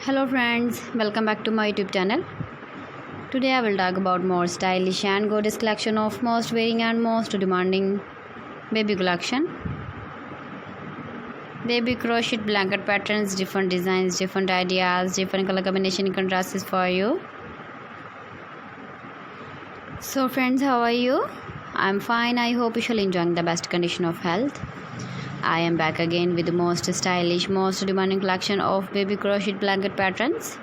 Hello friends, welcome back to my YouTube channel. Today I will talk about more stylish and gorgeous collection of most wearing and most demanding baby collection. Baby crochet blanket patterns, different designs, different ideas, different color combination contrasts for you. So friends, how are you? I'm fine. I hope you shall enjoying the best condition of health. I am back again with the most stylish, most demanding collection of baby crochet blanket patterns.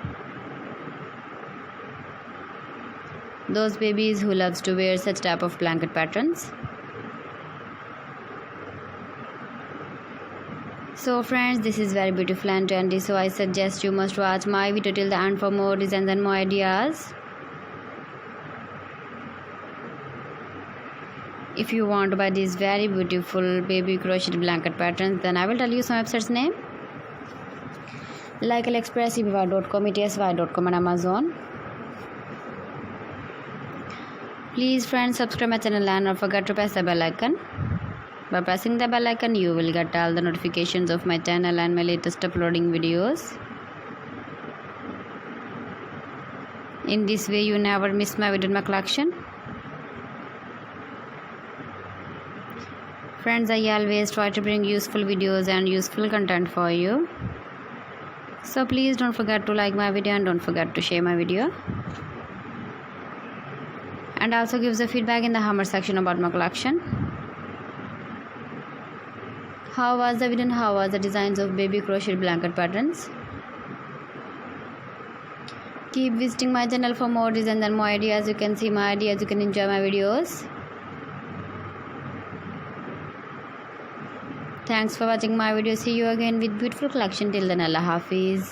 Those babies who loves to wear such type of blanket patterns. So friends, this is very beautiful and trendy, so I suggest you must watch my video till the end for more designs and more ideas. If you want to buy these very beautiful baby crochet blanket patterns, then I will tell you some websites name like AliExpress, eBay.com, etsy.com and Amazon. Please friends, subscribe my channel and don't forget to press the bell icon. By pressing the bell icon, you will get all the notifications of my channel and my latest uploading videos. In this way, you never miss my video in my collection. Friends, I always try to bring useful videos and useful content for you. So please don't forget to like my video and don't forget to share my video. And also give the feedback in the comment section about my collection. How was the video and how was the designs of baby crochet blanket patterns? Keep visiting my channel for more designs and more ideas. You can see my ideas, you can enjoy my videos. Thanks for watching my video. See you again with beautiful collection. Till then, Allah Hafiz.